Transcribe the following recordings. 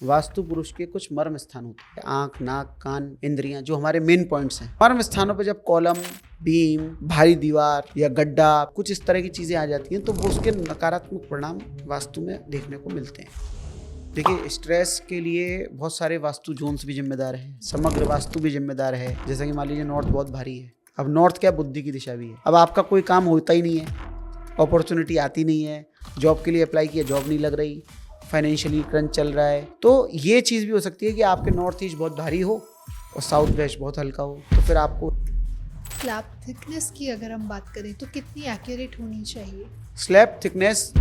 वास्तु पुरुष के कुछ मर्म स्थान होते हैं, आंख, नाक, कान, इंद्रियां, जो हमारे मेन पॉइंट्स हैं। मर्म स्थानों पे जब कॉलम, बीम, भारी दीवार या गड्ढा, कुछ इस तरह की चीजें आ जाती हैं तो वो उसके नकारात्मक परिणाम वास्तु में देखने को मिलते हैं। देखिए, स्ट्रेस के लिए बहुत सारे वास्तु जोन्स भी जिम्मेदार हैं, समग्र वास्तु भी जिम्मेदार है। जैसे कि मान लीजिए नॉर्थ बहुत भारी है। अब नॉर्थ क्या, बुद्धि की दिशा भी है। अब आपका कोई काम होता ही नहीं है, अपॉर्चुनिटी आती नहीं है, जॉब के लिए अप्लाई किया, जॉब नहीं लग रही, फाइनेंशियली क्रंच चल रहा है, तो ये चीज़ भी हो सकती है कि आपके नॉर्थ ईस्ट बहुत भारी हो और साउथ वेस्ट बहुत हल्का हो। तो फिर आपको स्लैब थिकनेस की अगर हम बात करें तो कितनी एक्यूरेट होनी चाहिए? स्लैब थिकनेस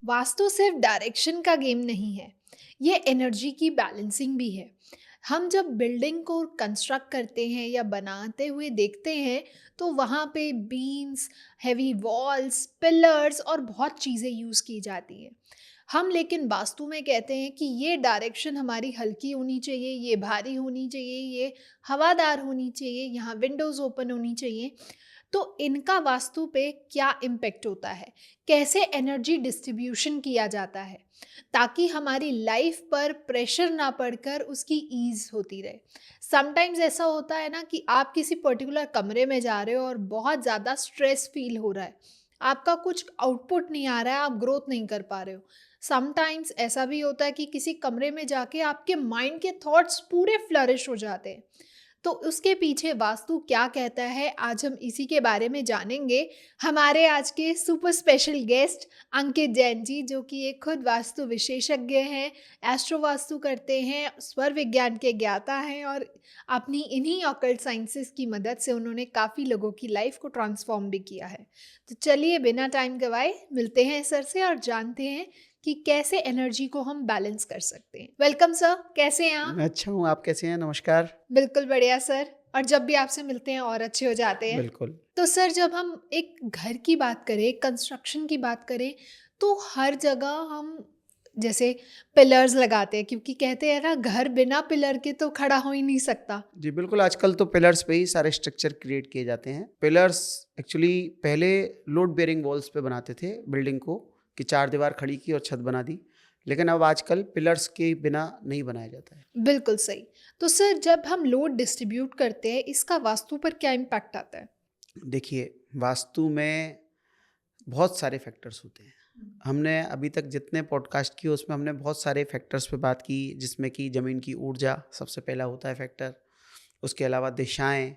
वास्तु सिर्फ डायरेक्शन का गेम नहीं है, ये एनर्जी की बैलेंसिंग भी है। हम जब बिल्डिंग को कंस्ट्रक्ट करते हैं या बनाते हुए देखते हैं तो वहाँ पे बीम्स, हैवी वॉल्स, पिलर्स और बहुत चीज़ें यूज़ की जाती हैं। हम लेकिन वास्तु में कहते हैं कि ये डायरेक्शन हमारी हल्की होनी चाहिए, ये भारी होनी चाहिए, ये हवादार होनी चाहिए, यहाँ विंडोज़ ओपन होनी चाहिए। तो इनका वास्तु पे क्या इम्पेक्ट होता है, कैसे एनर्जी डिस्ट्रीब्यूशन किया जाता है ताकि हमारी लाइफ पर प्रेशर ना पड़कर उसकी ईज होती रहे। समटाइम्स ऐसा होता है ना कि आप किसी पर्टिकुलर कमरे में जा रहे हो और बहुत ज़्यादा स्ट्रेस फील हो रहा है, आपका कुछ आउटपुट नहीं आ रहा है, आप ग्रोथ नहीं कर पा रहे हो। समटाइम्स ऐसा भी होता है कि किसी कमरे में जाके आपके माइंड के थॉट्स पूरे फ्लरिश हो जाते हैं। तो उसके पीछे वास्तु क्या कहता है, आज हम इसी के बारे में जानेंगे। हमारे आज के सुपर स्पेशल गेस्ट अंकित जैन जी, जो कि एक खुद वास्तु विशेषज्ञ हैं, एस्ट्रो वास्तु करते हैं, स्वर विज्ञान के ज्ञाता हैं और अपनी इन्हीं ऑकल्ट साइंसेस की मदद से उन्होंने काफ़ी लोगों की लाइफ को ट्रांसफॉर्म भी किया है। तो चलिए बिना टाइम गवाए मिलते हैं सर से और जानते हैं कि कैसे एनर्जी को हम बैलेंस कर सकते हैं। वेलकम सर, कैसे हैं आप? मैं अच्छा हूँ, आप कैसे हैं? नमस्कार। बिल्कुल बढ़िया सर, और जब भी आपसे मिलते हैं और अच्छे हो जाते हैं। बिल्कुल। तो सर, जब हम एक घर की बात करें, कंस्ट्रक्शन की बात करें, तो हर जगह हम जैसे पिलर्स लगाते हैं, क्योंकि कहते हैं ना घर बिना पिलर के तो खड़ा हो ही नहीं सकता। जी बिल्कुल, आजकल तो पिलर्स पे ही सारे स्ट्रक्चर क्रिएट किए जाते हैं। पिलर्स एक्चुअली पहले लोड बेयरिंग वॉल्स पे बनाते थे बिल्डिंग को, कि चार दीवार खड़ी की और छत बना दी, लेकिन अब आजकल पिलर्स के बिना नहीं बनाया जाता है। बिल्कुल सही। तो सर, जब हम लोड डिस्ट्रीब्यूट करते हैं, इसका वास्तु पर क्या इम्पैक्ट आता है? देखिए, वास्तु में बहुत सारे फैक्टर्स होते हैं। हमने अभी तक जितने पॉडकास्ट किए उसमें हमने बहुत सारे फैक्टर्स पे बात की, जिसमें कि ज़मीन की ऊर्जा सबसे पहला होता है फैक्टर, उसके अलावा दिशाएं,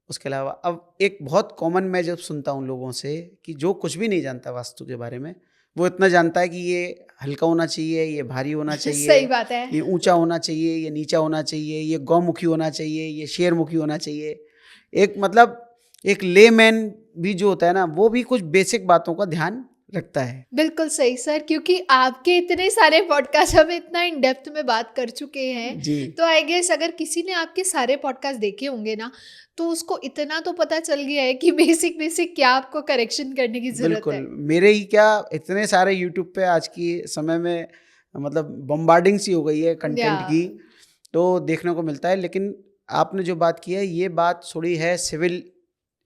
उसके अलावा अब एक बहुत कॉमन मैं जब सुनता हूँ लोगों से कि जो कुछ भी नहीं जानता वास्तु के बारे में, वो इतना जानता है कि ये हल्का होना चाहिए, ये भारी होना सही चाहिए, बात है। ये ऊंचा होना चाहिए, ये नीचा होना चाहिए, ये गौमुखी होना चाहिए, ये शेरमुखी होना चाहिए। एक मतलब एक लेमैन भी जो होता है ना, वो भी कुछ बेसिक बातों का ध्यान रखता है। बिल्कुल सही सर, क्योंकि आपके इतने सारे पॉडकास्ट हम इतना इन डेप्थ में बात कर चुके हैं, जी तो आई गेस अगर किसी ने आपके सारे पॉडकास्ट देखे होंगे ना, तो उसको इतना तो पता चल गया है कि बेसिक बेसिक क्या आपको करेक्शन करने की जरूरत बिल्कुल, है। मेरे ही क्या, इतने सारे यूट्यूब पे आज की समय में मतलब बम्बार्डिंग सी हो गई है या कंटेंट की, तो देखने को मिलता है। लेकिन आपने जो बात की है, ये बात थोड़ी है सिविल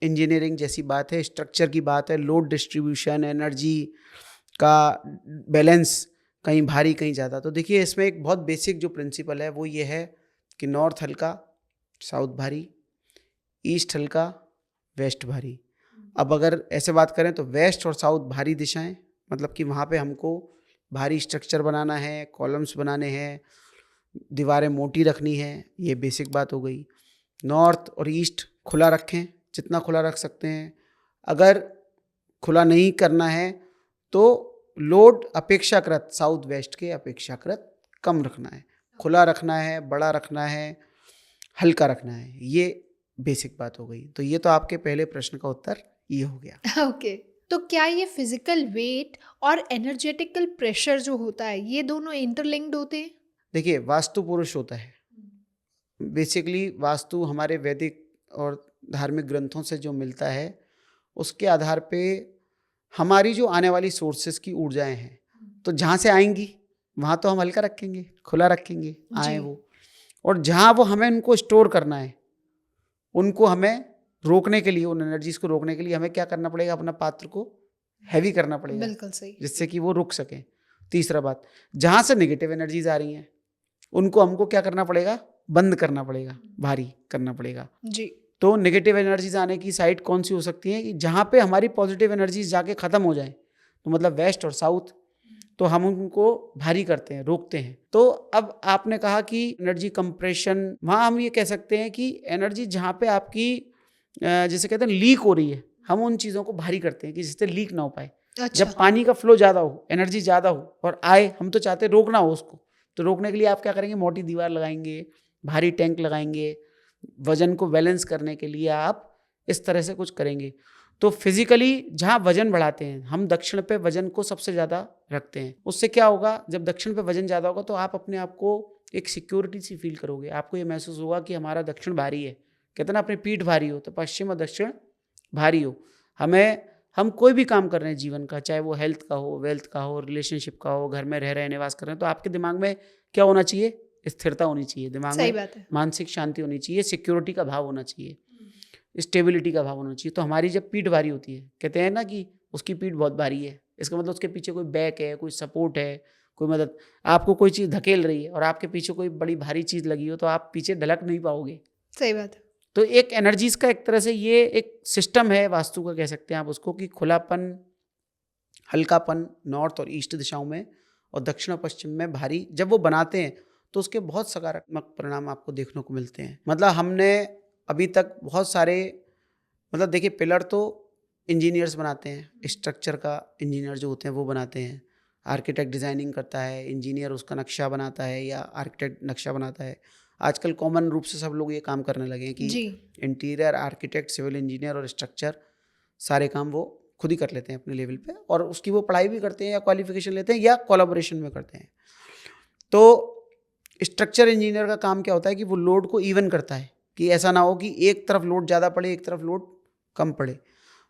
इंजीनियरिंग जैसी बात है, स्ट्रक्चर की बात है, लोड डिस्ट्रीब्यूशन, एनर्जी का बैलेंस, कहीं भारी कहीं ज़्यादा। तो देखिए, इसमें एक बहुत बेसिक जो प्रिंसिपल है वो ये है कि नॉर्थ हल्का, साउथ भारी, ईस्ट हल्का, वेस्ट भारी। अब अगर ऐसे बात करें तो वेस्ट और साउथ भारी दिशाएं, मतलब कि वहाँ पे हमको भारी स्ट्रक्चर बनाना है, कॉलम्स बनाने हैं, दीवारें मोटी रखनी है, ये बेसिक बात हो गई। नॉर्थ और ईस्ट खुला रखें, जितना खुला रख सकते हैं। अगर खुला नहीं करना है तो लोड अपेक्षाकृत साउथ वेस्ट के अपेक्षाकृत कम रखना है, खुला रखना है, बड़ा रखना है, हल्का रखना है। ये बेसिक बात हो गई। तो ये तो आपके पहले प्रश्न का उत्तर ये हो गया। ओके। तो क्या ये फिजिकल वेट और एनर्जेटिकल प्रेशर जो होता है, ये दोनों इंटरलिंक्ड होते हैं? देखिए, वास्तु पुरुष होता है बेसिकली। वास्तु हमारे वैदिक और धार्मिक ग्रंथों से जो मिलता है, उसके आधार पे हमारी जो आने वाली सोर्सेस की ऊर्जाएं हैं, तो जहाँ से आएंगी वहाँ तो हम हल्का रखेंगे, खुला रखेंगे, आए जी। वो। और जहाँ वो हमें उनको स्टोर करना है, उनको हमें रोकने के लिए, उन एनर्जीज को रोकने के लिए हमें क्या करना पड़ेगा? अपना पात्र को हैवी करना पड़ेगा बिल्कुल सही। जिससे कि वो रुक सकें। तीसरा बात, जहाँ से नेगेटिव एनर्जीज आ रही हैं उनको हमको क्या करना पड़ेगा, बंद करना पड़ेगा, भारी करना पड़ेगा। जी। तो नेगेटिव एनर्जीज आने की साइड कौन सी हो सकती है कि जहाँ पे हमारी पॉजिटिव एनर्जीज जाके ख़त्म हो जाए, तो मतलब वेस्ट और साउथ, तो हम उनको भारी करते हैं, रोकते हैं। तो अब आपने कहा कि एनर्जी कंप्रेशन, वहाँ हम ये कह सकते हैं कि एनर्जी जहाँ पे आपकी जैसे कहते हैं लीक हो रही है, हम उन चीज़ों को भारी करते हैं कि जिससे लीक ना हो पाए। अच्छा। जब पानी का फ्लो ज़्यादा हो, एनर्जी ज़्यादा हो और आए, हम तो चाहते हैं रोकना हो उसको, तो रोकने के लिए आप क्या करेंगे, मोटी दीवार लगाएंगे, भारी टैंक लगाएंगे, वजन को बैलेंस करने के लिए आप इस तरह से कुछ करेंगे। तो फिजिकली जहाँ वजन बढ़ाते हैं, हम दक्षिण पे वजन को सबसे ज़्यादा रखते हैं। उससे क्या होगा, जब दक्षिण पे वजन ज़्यादा होगा तो आप अपने आप को एक सिक्योरिटी सी फील करोगे। आपको ये महसूस होगा कि हमारा दक्षिण भारी है। कहते हैं ना, अपनी पीठ भारी हो तो पश्चिम और दक्षिण भारी हो। हम कोई भी काम कर रहे हैं जीवन का, चाहे वो हेल्थ का हो, वेल्थ का हो, रिलेशनशिप का हो, घर में रह रहे निवास कर रहे हैं, तो आपके दिमाग में क्या होना चाहिए, स्थिरता होनी चाहिए, दिमाग सही में बात है। मानसिक शांति होनी चाहिए, सिक्योरिटी का भाव होना चाहिए, स्टेबिलिटी का भाव होना चाहिए। तो हमारी जब पीठ भारी होती है, कहते हैं ना कि उसकी पीठ बहुत भारी है, इसका मतलब उसके पीछे कोई बैक है, कोई सपोर्ट है, कोई मदद, आपको कोई चीज़ धकेल रही है और आपके पीछे कोई बड़ी भारी चीज़ लगी हो तो आप पीछे ढलक नहीं पाओगे। सही बात है। तो एक एनर्जीज का एक तरह से ये एक सिस्टम है, वास्तु का कह सकते हैं आप उसको, कि खुलापन, हल्कापन नॉर्थ और ईस्ट दिशाओं में और दक्षिण और पश्चिम में भारी जब वो बनाते हैं तो उसके बहुत सकारात्मक परिणाम आपको देखने को मिलते हैं। मतलब हमने अभी तक बहुत सारे, मतलब देखिए, पिलर तो इंजीनियर्स बनाते हैं, स्ट्रक्चर का इंजीनियर जो होते हैं वो बनाते हैं, आर्किटेक्ट डिज़ाइनिंग करता है, इंजीनियर उसका नक्शा बनाता है या आर्किटेक्ट नक्शा बनाता है। आजकल कॉमन रूप से सब लोग ये काम करने लगे हैं कि जी। इंटीरियर आर्किटेक्ट, सिविल इंजीनियर और स्ट्रक्चर सारे काम वो खुद ही कर लेते हैं अपने लेवल पे, और उसकी वो पढ़ाई भी करते हैं या क्वालिफिकेशन लेते हैं या कोलैबोरेशन में करते हैं। तो स्ट्रक्चर इंजीनियर का काम क्या होता है कि वो लोड को इवन करता है, कि ऐसा ना हो कि एक तरफ लोड ज़्यादा पड़े, एक तरफ लोड कम पड़े।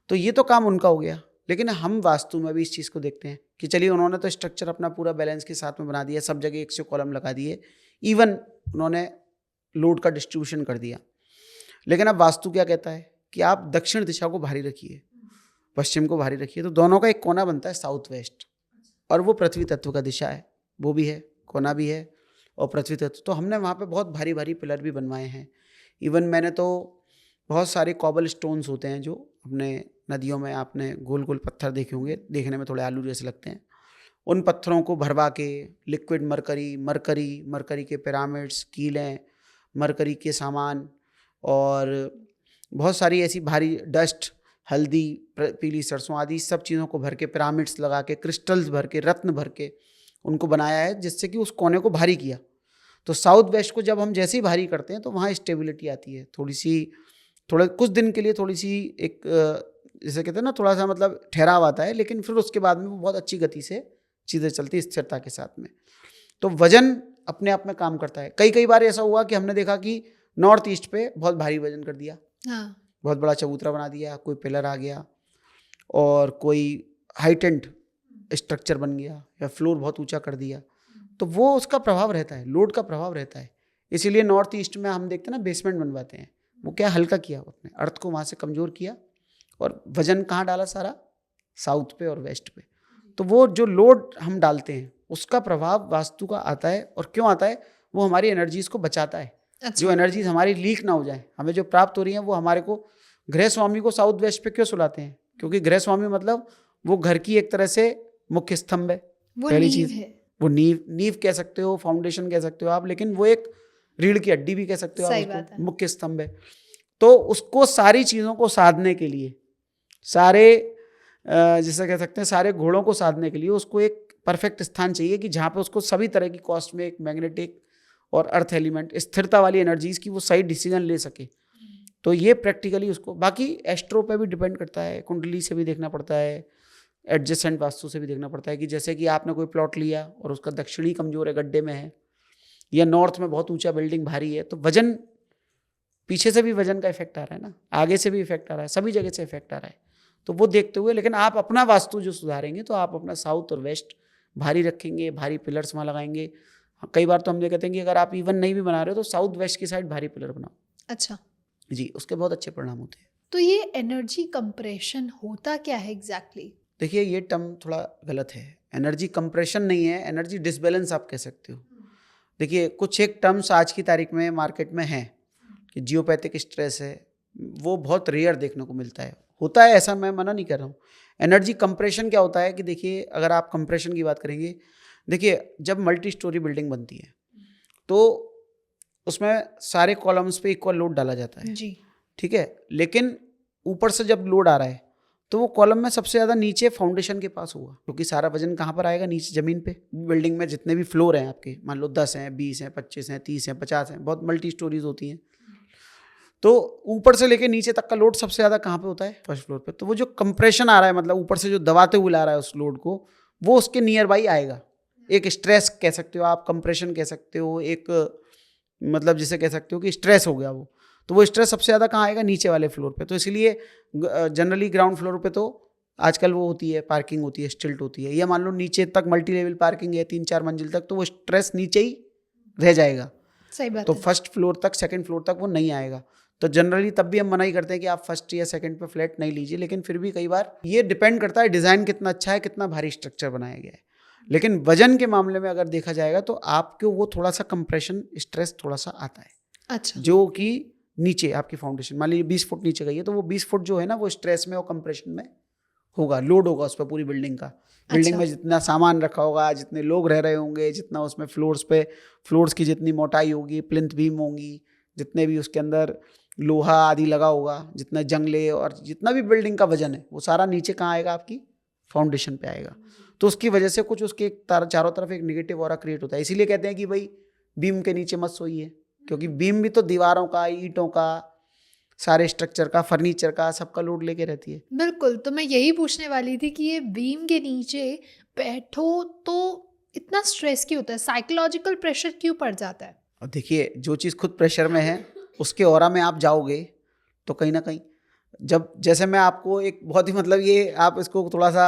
तो ये तो काम उनका हो गया। लेकिन हम वास्तु में भी इस चीज़ को देखते हैं कि चलिए, उन्होंने तो स्ट्रक्चर अपना पूरा बैलेंस के साथ में बना दिया, सब जगह 100 कॉलम लगा दिए, इवन उन्होंने लोड का डिस्ट्रीब्यूशन कर दिया। लेकिन अब वास्तु क्या कहता है कि आप दक्षिण दिशा को भारी रखिए, पश्चिम को भारी रखिए, तो दोनों का एक कोना बनता है साउथ वेस्ट, और वो पृथ्वी तत्व का दिशा है, वो भी है, कोना भी है और पृथ्वी तत्व। तो हमने वहाँ पे बहुत भारी भारी पिलर भी बनवाए हैं। इवन मैंने तो बहुत सारे कॉबल स्टोन्स होते हैं जो अपने नदियों में आपने गोल गोल पत्थर देखे होंगे, देखने में थोड़े आलू जैसे लगते हैं, उन पत्थरों को भरवा के लिक्विड मरकरी के पिरामिड्स, कीलें, मरकरी के सामान और बहुत सारी ऐसी भारी डस्ट, हल्दी, पीली सरसों आदि सब चीज़ों को भर के, पिरामिड्स लगा के, क्रिस्टल्स भर के, रत्न भर के उनको बनाया है, जिससे कि उस कोने को भारी किया। तो साउथ वेस्ट को जब हम जैसे ही भारी करते हैं तो वहाँ स्टेबिलिटी आती है, थोड़ा कुछ दिन के लिए थोड़ी सी एक जैसे कहते हैं ना, थोड़ा सा मतलब ठहराव आता है, लेकिन फिर उसके बाद में वो बहुत अच्छी गति से चीज़ें चलती है, स्थिरता के साथ में। तो वजन अपने आप में काम करता है। कई बार ऐसा हुआ कि हमने देखा कि नॉर्थ ईस्ट पे बहुत भारी वजन कर दिया, हाँ। बहुत बड़ा चबूतरा बना दिया, कोई पिलर आ गया और कोई हाइटेंड स्ट्रक्चर बन गया या फ्लोर बहुत ऊंचा कर दिया, तो वो उसका प्रभाव रहता है, लोड का प्रभाव रहता है। इसीलिए नॉर्थ ईस्ट में हम देखते हैं ना, बेसमेंट बनवाते हैं, वो क्या हल्का किया, अपने अर्थ को वहाँ से कमज़ोर किया और वजन कहाँ डाला, सारा साउथ पे और वेस्ट पे। तो वो जो लोड हम डालते हैं उसका प्रभाव वास्तु का आता है, और क्यों आता है, वो हमारी एनर्जीज को बचाता है। अच्छा। जो एनर्जीज हमारी लीक ना हो जाए, हमें जो प्राप्त हो रही हैं वो हमारे को, गृह स्वामी को साउथ वेस्ट पे क्यों सुलाते हैं, क्योंकि गृह स्वामी मतलब वो घर की एक तरह से मुख्य स्तंभ है, वो पहली नींव चीज है। वो नींव कह सकते हो, फाउंडेशन कह सकते हो आप, लेकिन वो एक रीढ़ की हड्डी भी कह सकते हो आप सही उसको, बात है। मुख्य स्तंभ है। तो उसको सारी चीज़ों को साधने के लिए, सारे जैसे कह सकते हैं सारे घोड़ों को साधने के लिए उसको एक परफेक्ट स्थान चाहिए कि जहाँ पे उसको सभी तरह की कॉस्ट में एक मैग्नेटिक और अर्थ एलिमेंट, स्थिरता वाली एनर्जीज की वो सही डिसीजन ले सके। तो ये प्रैक्टिकली उसको, बाकी एस्ट्रो पे भी डिपेंड करता है, कुंडली से भी देखना पड़ता है, एडजेसेंट वास्तु से भी देखना पड़ता है कि जैसे कि आपने कोई प्लॉट लिया और उसका दक्षिणी कमजोर है, गड्ढे में है, या नॉर्थ में बहुत ऊंचा बिल्डिंग भारी है, तो वजन, पीछे से भी वजन का इफेक्ट आ रहा है ना, आगे से भी इफेक्ट आ रहा है, सभी जगह से इफेक्ट आ रहा है। तो वो देखते हुए, लेकिन आप अपना वास्तु जो सुधारेंगे तो आप अपना साउथ और वेस्ट भारी रखेंगे, भारी पिलर्स वहाँ लगाएंगे। कई बार तो हम ये कहते हैं कि अगर आप इवन नहीं भी बना रहे हो तो साउथ वेस्ट की साइड भारी पिलर बनाओ। अच्छा। जी, उसके बहुत अच्छे परिणाम होते हैं। तो ये एनर्जी कंप्रेशन होता क्या है एग्जैक्टली? देखिए ये टर्म थोड़ा गलत है। एनर्जी कंप्रेशन नहीं है, एनर्जी डिसबैलेंस आप कह सकते हो। देखिए कुछ एक टर्म्स आज की तारीख में मार्केट में हैं कि जियोपैथिक स्ट्रेस है, वो बहुत रेयर देखने को मिलता है। होता है ऐसा, मैं मना नहीं कर रहा हूँ। एनर्जी कंप्रेशन क्या होता है कि देखिए अगर आप कंप्रेशन की बात करेंगे, देखिए जब मल्टी स्टोरी बिल्डिंग बनती है तो उसमें सारे कॉलम्स पे इक्वल लोड डाला जाता है जी। ठीक है, लेकिन ऊपर से जब लोड आ रहा है तो वो कॉलम में सबसे ज़्यादा नीचे फाउंडेशन के पास होगा, क्योंकि सारा वजन कहाँ पर आएगा, नीचे ज़मीन पे। बिल्डिंग में जितने भी फ्लोर हैं आपके, मान लो 10 हैं, 20 हैं, 25 हैं, 30 हैं, 50 हैं, बहुत मल्टी स्टोरीज होती हैं, तो ऊपर से लेके नीचे तक का लोड सबसे ज़्यादा कहाँ पे होता है, फर्स्ट फ्लोर पे। तो वो जो कंप्रेशन आ रहा है, मतलब ऊपर से जो दबाते हुए ला रहा है उस लोड को, वो उसके नियर बाई आएगा। एक स्ट्रेस कह सकते हो आप, कंप्रेशन कह सकते हो, एक मतलब जिसे कह सकते हो कि स्ट्रेस हो गया वो। तो वो स्ट्रेस सबसे ज़्यादा कहाँ आएगा, नीचे वाले फ्लोर पे। तो इसलिए जनरली ग्राउंड फ्लोर पे तो आजकल वो होती है, पार्किंग होती है, स्टिल्ट होती है, या मान लो नीचे तक मल्टी लेवल पार्किंग है 3-4 मंजिल तक, तो वो स्ट्रेस नीचे ही रह जाएगा। सही बात तो है। फर्स्ट फ्लोर तक, सेकंड फ्लोर तक वो नहीं आएगा। तो जनरली तब भी हम मना ही करते हैं कि आप फर्स्ट या सेकंड पे फ्लैट नहीं लीजिए, लेकिन फिर भी कई बार ये डिपेंड करता है डिज़ाइन कितना अच्छा है, कितना भारी स्ट्रक्चर बनाया गया है। लेकिन वजन के मामले में अगर देखा जाएगा तो आपको वो थोड़ा सा कंप्रेशन स्ट्रेस थोड़ा सा आता है, अच्छा। जो कि नीचे आपकी फाउंडेशन मान लीजिए 20 फुट नीचे गई है, तो वो 20 फुट जो है ना, वो स्ट्रेस में और कंप्रेशन में होगा, लोड होगा उस पर पूरी बिल्डिंग का। बिल्डिंग अच्छा। में जितना सामान रखा होगा, जितने लोग रह रहे होंगे, जितना उसमें फ्लोर्स की जितनी मोटाई होगी, प्लिंथ बीम होंगी, जितने भी उसके अंदर लोहा आदि लगा होगा, जितना जंगले और जितना भी बिल्डिंग का वजन है, वो सारा नीचे कहाँ आएगा, आपकी फाउंडेशन पे आएगा। तो उसकी वजह से कुछ उसके चारों तरफ एक नेगेटिव ऑरा क्रिएट होता है। इसीलिए कहते हैं कि भाई बीम के नीचे मत सोइए, क्योंकि बीम भी तो दीवारों का, ईंटों का, सारे स्ट्रक्चर का, फर्नीचर का, सबका लोड लेके रहती है। बिल्कुल, तो मैं यही पूछने वाली थी कि ये बीम के नीचे बैठो तो इतना स्ट्रेस क्यों होता है, साइकोलॉजिकल प्रेशर क्यों पड़ जाता है? और देखिए जो चीज़ खुद प्रेशर में है उसके ऑरा में आप जाओगे तो कहीं ना कहीं, जब जैसे मैं आपको एक बहुत ही मतलब ये आप इसको थोड़ा सा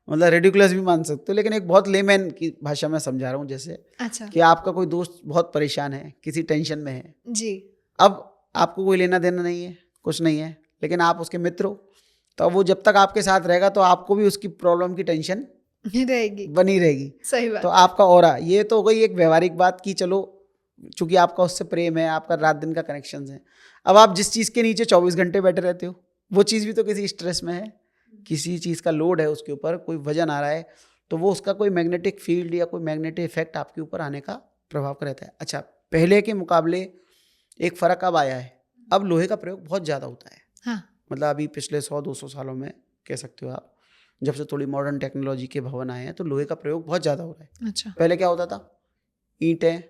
मतलब रेडिकुलस भी मान सकते हो, लेकिन एक बहुत लेमैन की भाषा में समझा रहा हूँ। जैसे अच्छा। कि आपका कोई दोस्त बहुत परेशान है, किसी टेंशन में है, जी। अब आपको कोई लेना देना नहीं है, कुछ नहीं है, लेकिन आप उसके मित्र हो, तो वो जब तक आपके साथ रहेगा तो आपको भी उसकी प्रॉब्लम की टेंशन रहेगी। बनी रहेगी। सही बात तो है। आपका ऑरा, ये तो हो गई एक व्यवहारिक बात कि चलो चूंकि आपका उससे प्रेम है, आपका रात दिन का कनेक्शन है। अब आप जिस चीज़ के नीचे 24 घंटे बैठे रहते हो, वो चीज़ भी तो किसी स्ट्रेस में है, किसी चीज़ का लोड है उसके ऊपर, कोई वजन आ रहा है, तो वो उसका कोई मैग्नेटिक फील्ड या कोई मैग्नेटिक इफेक्ट आपके ऊपर आने का प्रभाव रहता है। अच्छा, पहले के मुकाबले एक फ़र्क अब आया है, अब लोहे का प्रयोग बहुत ज़्यादा होता है। हाँ। मतलब अभी पिछले 100-200 सालों में कह सकते हो आप, जब से थोड़ी मॉडर्न टेक्नोलॉजी के भवन आए हैं, तो लोहे का प्रयोग बहुत ज़्यादा हो रहा है। अच्छा। पहले क्या होता था, ईंटें,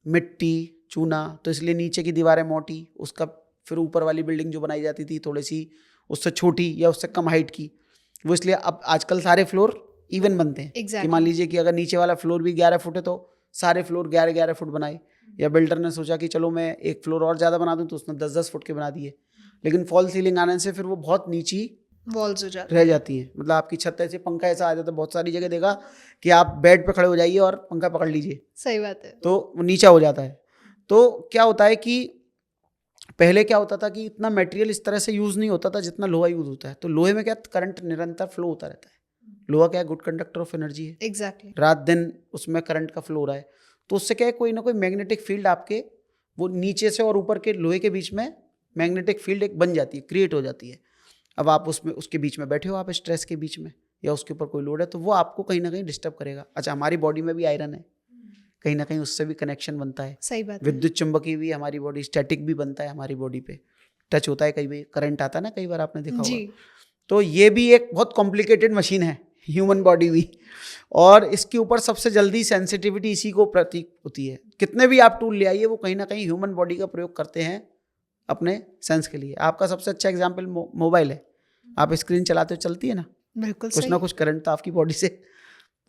मिट्टी, चूना, तो इसलिए नीचे की दीवारें मोटी, उसका फिर ऊपर वाली बिल्डिंग जो बनाई जाती थी थोड़ी सी उससे छोटी या उससे कम हाइट की, वो इसलिए अब आजकल सारे फ्लोर इवन बनते हैं। कि मान लीजिए कि अगर नीचे वाला फ्लोर भी 11 फुट है तो सारे फ्लोर 11-11 फुट बनाए, या बिल्डर ने सोचा कि चलो मैं एक फ्लोर और ज़्यादा बना दूं, तो उसने 10-10 फुट के बना दिए। लेकिन फॉल सीलिंग आने से फिर वो बहुत नीची वॉल्स हो जाते रह जाती है, मतलब आपकी छत ऐसे, पंखा ऐसा आ जाता है। बहुत सारी जगह देखा कि आप बेड पे खड़े हो जाइए और पंखा पकड़ लीजिए, सही बात है। तो वो नीचा हो जाता है। तो क्या होता है कि पहले क्या होता था कि इतना मटेरियल इस तरह से यूज़ नहीं होता था जितना लोहा यूज़ होता है। तो लोहे में क्या, करंट निरंतर फ्लो होता रहता है। लोहा क्या है, गुड कंडक्टर ऑफ एनर्जी है। एग्जैक्टली। रात दिन उसमें करंट का फ्लो हो रहा है, तो उससे क्या है, कोई ना कोई मैग्नेटिक फील्ड आपके वो नीचे से और ऊपर के लोहे के बीच में मैग्नेटिक फील्ड एक बन जाती है, क्रिएट हो जाती है। अब आप उसमें उसके बीच में बैठे हो, आप स्ट्रेस के बीच में, या उसके ऊपर कोई लोड है, तो वो आपको कहीं ना कहीं डिस्टर्ब करेगा। अच्छा, हमारी बॉडी में भी आयरन है, कहीं ना कहीं उससे भी कनेक्शन बनता है। सही बात है। विद्युत चुंबकीय भी हमारी बॉडी, स्टैटिक भी बनता है हमारी बॉडी पे, टच होता है, कई बार करंट आता है ना, कई बार आपने देखा जी। होगा। तो ये भी एक बहुत कॉम्प्लिकेटेड मशीन है, ह्यूमन बॉडी भी, और इसके ऊपर सबसे जल्दी सेंसिटिविटी इसी को प्रतीक होती है। कितने भी आप टूल ले आइए, वो कहीं ना कहीं ह्यूमन बॉडी का प्रयोग करते हैं अपने सेंस के लिए। आपका सबसे अच्छा एग्जाम्पल मोबाइल है, आप स्क्रीन चलाते हो, चलती है ना, बिल्कुल कुछ सही। ना कुछ करंट तो आपकी बॉडी से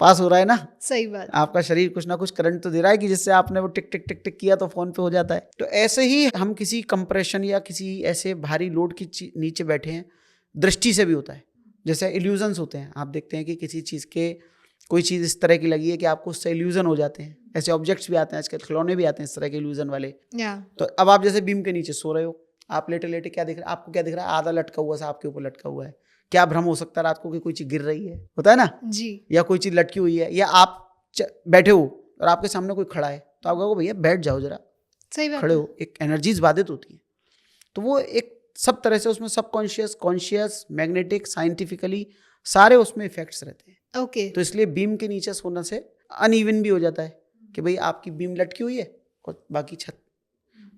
पास हो रहा है ना। सही बात। आपका शरीर कुछ ना कुछ करंट तो दे रहा है कि जिससे आपने वो टिक टिक टिक टिक किया तो फोन पे हो जाता है। तो ऐसे ही हम किसी कंप्रेशन या किसी ऐसे भारी लोड की नीचे बैठे हैं, दृष्टि से भी होता है। जैसे इल्यूजन्स होते हैं, आप देखते हैं कि किसी चीज़ के कोई चीज़ इस तरह की लगी है कि आपको उससे इल्यूजन हो जाते हैं। ऐसे ऑब्जेक्ट्स भी आते हैं आजकल, खिलौने भी आते हैं इस तरह के इल्यूजन वाले। या तो अब आप जैसे बीम के नीचे सो रहे हो, आप लेटे लेटे क्या दिख रहा है आपको, क्या दिख रहा है, आधा लटका हुआ सा आपके ऊपर लटका हुआ है, क्या भ्रम हो सकता है रात को कि कोई चीज गिर रही है, होता है ना, जी। या कोई चीज लटकी हुई है, या आप बैठे हो और आपके सामने कोई खड़ा है तो आप कहोगे भैया बैठ जाओ जरा, सही बात खड़े है। हो, एक एनर्जीज बाधित होती है। तो वो एक सब तरह से उसमें सबकॉन्शियस, कॉन्शियस, मैग्नेटिक, साइंटिफिकली सारे उसमें इफेक्ट्स रहते हैं। ओके। तो इसलिए बीम के नीचे सोने से अनइवन भी हो जाता है कि भाई आपकी बीम लटकी हुई है और बाकी छत,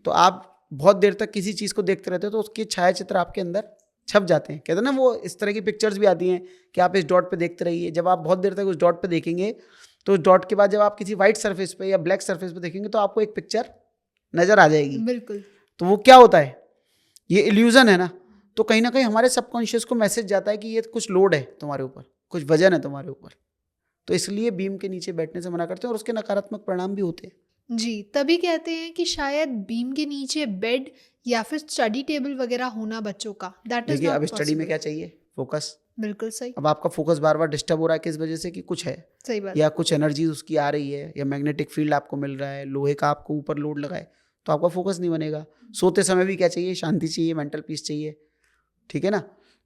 तो आप बहुत देर तक किसी चीज को देखते रहते हो तो उसके छाया चित्र आपके अंदर छप जाते हैं। कहते हैं ना वो इस तरह की पिक्चर्स भी आती हैं कि आप इस डॉट पे देखते रहिए, जब आप बहुत देर तक उस डॉट पे देखेंगे तो उस डॉट के बाद जब आप किसी व्हाइट सरफेस पे या ब्लैक सरफेस पे देखेंगे तो आपको एक पिक्चर नजर आ जाएगी। बिल्कुल। तो वो क्या होता है, ये इल्यूजन है ना। तो कहीं ना कहीं हमारे सबकॉन्शियस को मैसेज जाता है कि ये कुछ लोड है तुम्हारे ऊपर, कुछ वजन है तुम्हारे ऊपर। तो इसलिए बीम के नीचे बैठने से मना करते हैं और उसके नकारात्मक परिणाम भी होते हैं। जी, तभी कहते हैं कि शायद बीम के नीचे बेड या फिर स्टडी टेबल वगैरह होना बच्चों का, दैट इज देखिए नॉट अब स्टडी में पॉसिबल। क्या चाहिए, फोकस। बिल्कुल सही। अब आपका फोकस बार बार डिस्टर्ब हो रहा है किस वजह से, कि कुछ है सही बात। या कुछ एनर्जी उसकी आ रही है या मैग्नेटिक फील्ड आपको मिल रहा है, लोहे का आपको ऊपर लोड लगा है, तो आपका फोकस नहीं बनेगा। सोते समय भी क्या चाहिए, शांति चाहिए, मेंटल पीस चाहिए, ठीक है ना।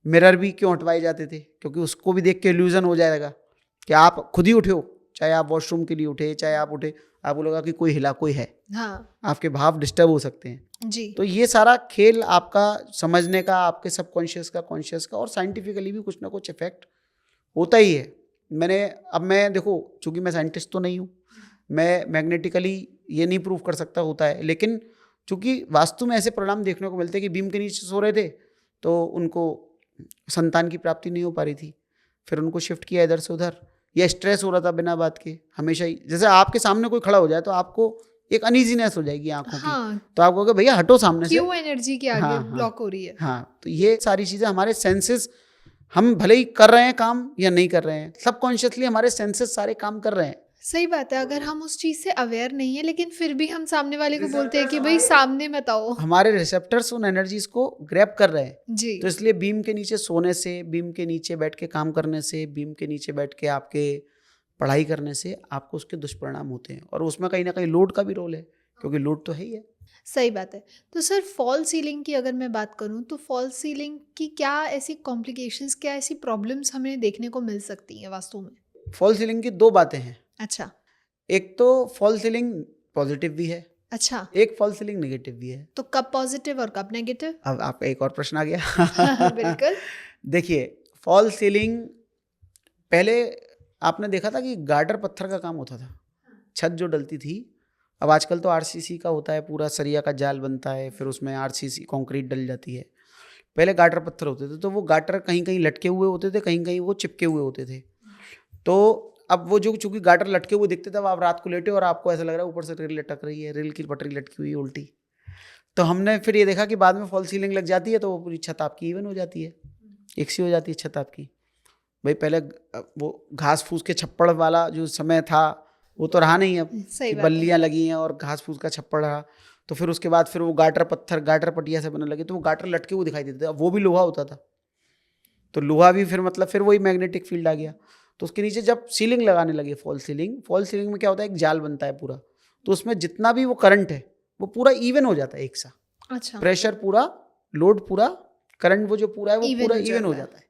मिरर भी क्यों हटवाए जाते थे, क्योंकि उसको भी देख के इल्यूजन हो जाएगा कि आप खुद ही उठे हो, चाहे आप वॉशरूम के लिए उठे, चाहे आप उठे, आप बोलोगा कि कोई हिला, कोई है, हाँ आपके भाव डिस्टर्ब हो सकते हैं। जी। तो ये सारा खेल आपका समझने का, आपके सबकॉन्शियस का, कॉन्शियस का, और साइंटिफिकली भी कुछ ना कुछ इफेक्ट होता ही है। मैं देखो, चूंकि मैं साइंटिस्ट तो नहीं हूँ, मैं मैग्नेटिकली ये नहीं प्रूव कर सकता होता है, लेकिन चूंकि वास्तु में ऐसे परिणाम देखने को मिलते हैं कि बीम के नीचे सो रहे थे तो उनको संतान की प्राप्ति नहीं हो पा रही थी, फिर उनको शिफ्ट किया इधर से उधर, या स्ट्रेस हो रहा था बिना बात के हमेशा ही। जैसे आपके सामने कोई खड़ा हो जाए तो आपको एक अनईजीनेस हो जाएगी आंखों की, हाँ, तो आप कहोगे भैया हटो सामने से। क्यों एनर्जी के आगे हाँ, हाँ। ब्लॉक हो रही है। हाँ, तो ये सारी चीजें हमारे सेंसेस, हम भले ही कर रहे हैं काम या नहीं कर रहे हैं, सबकॉन्शियसली हमारे सेंसेस सारे काम कर रहे हैं। सही बात है, अगर हम उस चीज से अवेयर नहीं है लेकिन फिर भी हम सामने वाले को बोलते हैं कि भाई सामने मत आओ। हमारे रिसेप्टर्स उन एनर्जीज को ग्रैब कर रहे हैं। जी। तो इसलिए बीम के नीचे सोने से, बीम के नीचे बैठ के काम करने से, बीम के नीचे बैठ के आपके पढ़ाई करने से आपको उसके दुष्परिणाम होते हैं, और उसमें कहीं ना कहीं लोड का भी रोल है, क्योंकि लोड तो है ही है। सही बात है। तो सर फॉल सीलिंग की अगर मैं बात करूं तो फॉल सीलिंग की क्या ऐसी कॉम्प्लिकेशंस, क्या ऐसी प्रॉब्लम्स हमें देखने को मिल सकती हैं वास्तु में? फॉल सीलिंग की दो बातें हैं। अच्छा। एक तो फॉल सीलिंग पॉजिटिव भी है, अच्छा, एक फॉल सीलिंग नेगेटिव भी है। तो कब पॉजिटिव और कब नेगेटिव? अब आपका एक और प्रश्न आ गया। बिल्कुल। देखिए फॉल सीलिंग, पहले आपने देखा था कि गार्डर पत्थर का काम होता था, छत जो डलती थी। अब आजकल तो आरसीसी का होता है, पूरा सरिया का जाल बनता है, फिर उसमें आरसीसी कंक्रीट डल जाती है। पहले गार्डर पत्थर होते थे, तो वो गार्डर कहीं कहीं लटके हुए होते थे, कहीं कहीं वो चिपके हुए होते थे। तो अब वो जो चूंकि गार्डर लटके हुए दिखते थे, अब आप रात को लेटे और आपको ऐसा लग रहा है ऊपर से रेल लटक रही है, रेल की पटरी लटकी हुई है उल्टी। तो हमने फिर ये देखा कि बाद में फॉल सीलिंग लग जाती है तो वो पूरी छत आपकी इवन हो जाती है, एक सी हो जाती है छत आपकी। भाई पहले वो घास फूस के छप्पड़ वाला जो समय था वो तो रहा नहीं अब, सही कि बात है। बल्लियाँ लगी हैं और घास फूस का छप्पड़ रहा। तो फिर उसके बाद फिर वो गाटर पत्थर, गाटर पटिया से बनने लगे, तो वो गाटर लटके हुए दिखाई देते थे। अब वो भी लोहा होता था, तो लोहा भी फिर मतलब फिर वही मैग्नेटिक फील्ड आ गया। तो उसके नीचे जब सीलिंग लगाने लगे, फॉल सीलिंग में क्या होता है, एक जाल बनता है पूरा, तो उसमें जितना भी वो करंट है वो पूरा इवन हो जाता है एक सा। अच्छा। प्रेशर पूरा, लोड पूरा, करंट वो जो पूरा है वो Even पूरा हो इवन हो जाता है। जाता है।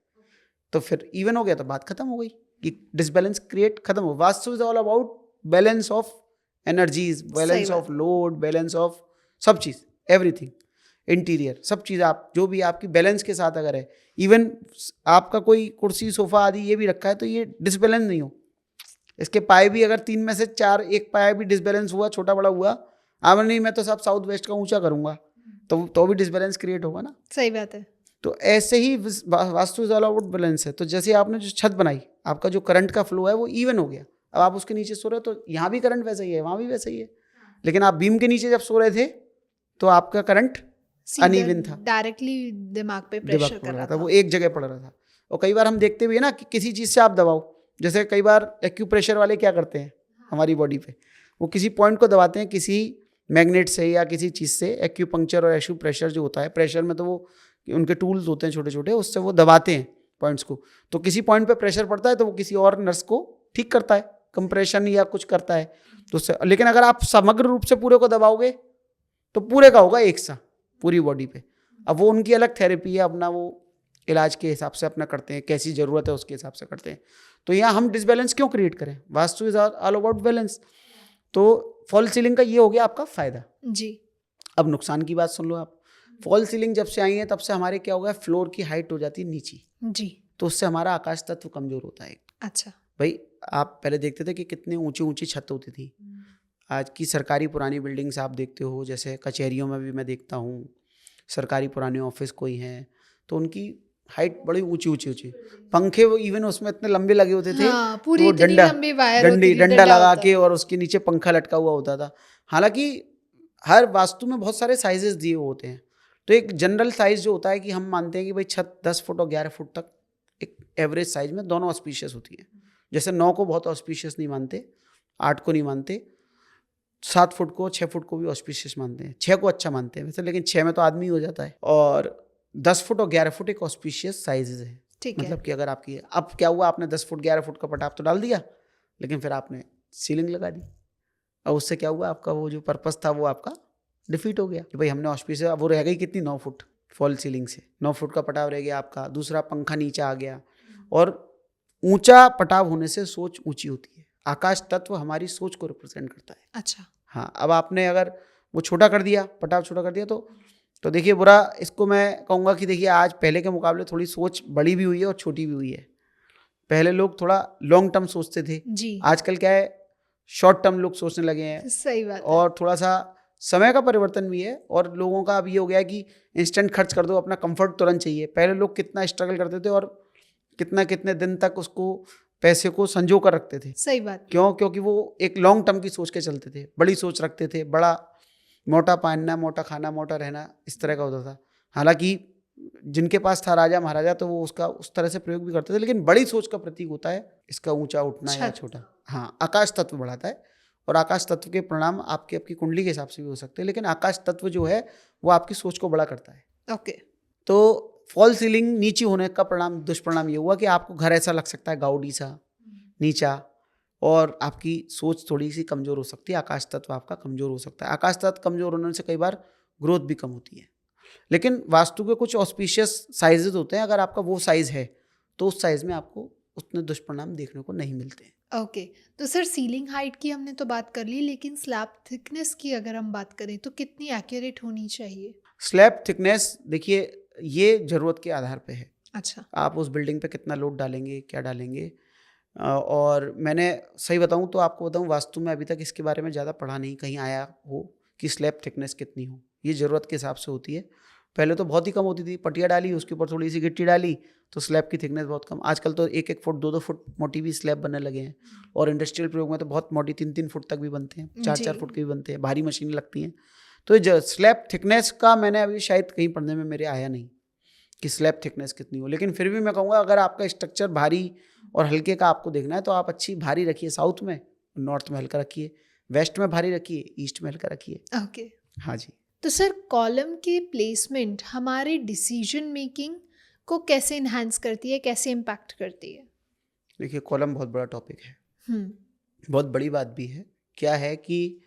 तो फिर इवन हो गया तो बात खत्म हो गई कि डिसबैलेंस क्रिएट खत्म हो। Vastu is all about balance of energies, balance बात ऑफ लोड, बैलेंस ऑफ सब चीज, एवरीथिंग, इंटीरियर, सब चीज़ आप जो भी आपकी बैलेंस के साथ अगर है, इवन आपका कोई कुर्सी सोफा आदि ये भी रखा है तो ये डिसबैलेंस नहीं हो, इसके पाए भी अगर 3 में से 4 एक पाया भी डिसबैलेंस हुआ, छोटा बड़ा हुआ, अब नहीं मैं तो सब साउथ वेस्ट का ऊंचा करूंगा, तो भी डिसबैलेंस क्रिएट होगा ना। सही बात है। तो ऐसे ही vastu is all about balance है। तो जैसे आपने जो छत बनाई, आपका जो करंट का फ्लो है वो इवन हो गया, अब आप उसके नीचे सो रहे हो तो यहाँ भी करंट वैसा ही है, वहाँ भी वैसा ही है। लेकिन आप बीम के नीचे जब सो रहे थे तो आपका करंट अनइवन था, डायरेक्टली दिमाग पे प्रेशर कर रहा था, वो एक जगह पड़ रहा था। और कई बार हम देखते भी है ना कि किसी चीज़ से आप दबाओ, जैसे कई बार एक्यूप्रेशर वाले क्या करते हैं हमारी बॉडी पे, वो किसी पॉइंट को दबाते हैं किसी मैग्नेट से या किसी चीज़ से। एक्यूपंक्चर और एक्यूप्रेशर जो होता है, प्रेशर में तो वो उनके टूल्स होते हैं छोटे छोटे, उससे वो दबाते हैं पॉइंट्स को, तो किसी पॉइंट पे प्रेशर पड़ता है तो वो किसी और नर्स को ठीक करता है, कंप्रेशन या कुछ करता है तो उससे। लेकिन अगर आप समग्र रूप से पूरे को दबाओगे तो पूरे का होगा एक सा पूरी बॉडी पे। अब वो उनकी अलग थेरेपी है, अपना वो इलाज के हिसाब से अपना करते हैं, कैसी ज़रूरत है उसके हिसाब से करते हैं। तो यहाँ हम डिसबैलेंस क्यों क्रिएट करें? Vastu is all about balance. तो फॉल सीलिंग का ये हो गया आपका फ़ायदा। जी। अब नुकसान की बात सुन लो आप। फॉल सीलिंग जब से आई है तब से हमारे क्या हो गया, फ्लोर की हाइट हो जाती है नीची, जी। तो उससे हमारा आकाश तत्व कमज़ोर होता है। अच्छा। भाई आप पहले देखते थे कि कितनी ऊंची ऊंची छत होती थी। आज की सरकारी पुरानी बिल्डिंग्स आप देखते हो, जैसे कचहरियों में भी मैं देखता हूँ, सरकारी पुराने ऑफिस कोई हैं तो उनकी हाइट बड़ी ऊंची ऊंची ऊंची, पंखे वो इवन उसमें इतने लंबे लगे होते थे हाँ, तो पूरी वो इतनी डंडा लंबी वायर होती थी, डंडा लगा होता के था। और उसके नीचे पंखा लटका हुआ होता था। हालांकि हर वास्तु में बहुत सारे साइजेस दिए हुए होते हैं, तो एक जनरल साइज जो होता है कि हम मानते हैं कि भाई छत 10 फुट और 11 फुट तक एक एवरेज साइज में दोनों ऑस्पिशियस होती है। जैसे 9 को बहुत ऑस्पिशियस नहीं मानते, 8 को नहीं मानते, 7 फुट को 6 फुट को भी ऑस्पिशियस मानते हैं, 6 को अच्छा मानते हैं वैसे, लेकिन 6 में तो आदमी हो जाता है। और 10 फुट और 11 फुट एक ऑस्पिशियस साइजेस है। ठीक है। मतलब कि अगर आपकी, अब क्या हुआ, आपने 10 फुट 11 फुट का पटाव तो डाल दिया, लेकिन फिर आपने सीलिंग लगा दी, और उससे क्या हुआ, आपका वो जो पर्पस था वो आपका डिफीट हो गया कि भाई हमने ऑस्पिशियस, अब वो रह गई कितनी, 9 फुट फॉल सीलिंग से 9 फुट का पटाव रह गया आपका। दूसरा, पंखा नीचे आ गया, और ऊंचा पटाव होने से सोच ऊंची होती है। आकाश तत्व हमारी सोच को रिप्रेजेंट करता है। अच्छा। हाँ, अब आपने अगर वो छोटा कर दिया, पटाव छोटा कर दिया, तो देखिए बुरा, इसको मैं कहूँगा कि देखिए आज पहले के मुकाबले थोड़ी सोच बड़ी भी हुई है और छोटी भी हुई है। पहले लोग थोड़ा लॉन्ग टर्म सोचते थे जी। आजकल क्या है, शॉर्ट टर्म लोग सोचने लगे हैं। सही बात है। और थोड़ा सा समय का परिवर्तन भी है, और लोगों का अब ये हो गया है कि इंस्टेंट खर्च कर दो, अपना कंफर्ट तुरंत चाहिए। पहले लोग कितना स्ट्रगल करते थे और कितना कितने दिन तक उसको पैसे को संजो कर रखते थे। सही बात। क्यों? क्योंकि वो एक लॉन्ग टर्म की सोच के चलते थे, बड़ी सोच रखते थे, बड़ा मोटा पहनना, मोटा खाना, मोटा रहना, इस तरह का होता था। हालांकि जिनके पास था राजा महाराजा तो वो उसका उस तरह से प्रयोग भी करते थे, लेकिन बड़ी सोच का प्रतीक होता है इसका ऊंचा उठना या छोटा। हाँ, आकाश तत्व बढ़ाता है, और आकाश तत्व के परिणाम आपकी आपकी कुंडली के हिसाब से भी हो सकते हैं, लेकिन आकाश तत्व जो है वो आपकी सोच को बड़ा करता है। ओके। तो फॉल सीलिंग नीची होने का परिणाम, दुष्परिणाम ये हुआ कि आपको घर ऐसा लग सकता है गाउडी सा, नीचा, और आपकी सोच थोड़ी सी कमज़ोर हो सकती है। आकाश तत्व आपका कमज़ोर हो सकता है। आकाश तत्व कमज़ोर होने से कई बार ग्रोथ भी कम होती है। लेकिन वास्तु के कुछ ऑस्पिशियस साइजेस होते हैं, अगर आपका वो साइज़ है तो उस साइज़ में आपको उतने दुष्परिणाम देखने को नहीं मिलते हैं। ओके। तो सर सीलिंग हाइट की हमने तो बात कर ली, लेकिन स्लैब थिकनेस की अगर हम बात करें तो कितनी एक्यूरेट होनी चाहिए? स्लैब थिकनेस देखिए ये ज़रूरत के आधार पे है। अच्छा। आप उस बिल्डिंग पे कितना लोड डालेंगे, क्या डालेंगे। और मैंने सही बताऊं तो आपको बताऊं, वास्तु में अभी तक इसके बारे में ज़्यादा पढ़ा नहीं, कहीं आया हो कि स्लैब थिकनेस कितनी हो। ये ज़रूरत के हिसाब से होती है। पहले तो बहुत ही कम होती थी, पटिया डाली, उसके ऊपर थोड़ी सी गिट्टी डाली तो स्लैब की थिकनेस बहुत कम। आजकल तो 1-1 फुट 2-2 फुट मोटी भी स्लैब बनने लगे हैं, और इंडस्ट्रियल प्रयोग में तो बहुत मोटी 3-3 फुट तक भी बनते हैं, 4-4 फुट के भी बनते हैं, भारी मशीनें लगती हैं। तो ये स्लैब थिकनेस का मैंने अभी शायद कहीं पढ़ने में मेरे आया नहीं कि स्लैब थिकनेस कितनी हो। लेकिन फिर भी मैं कहूँगा अगर आपका स्ट्रक्चर भारी और हल्के का आपको देखना है तो आप अच्छी भारी रखिए, साउथ में, नॉर्थ में हल्का रखिए, वेस्ट में भारी रखिए, ईस्ट में हल्का रखिए। ओके। हाँ जी। तो सर कॉलम की प्लेसमेंट हमारे डिसीजन मेकिंग को कैसे इन्हांस करती है, कैसे इम्पैक्ट करती है? देखिए कॉलम बहुत बड़ा टॉपिक है, हम्म। बहुत बड़ी बात भी है। क्या है कि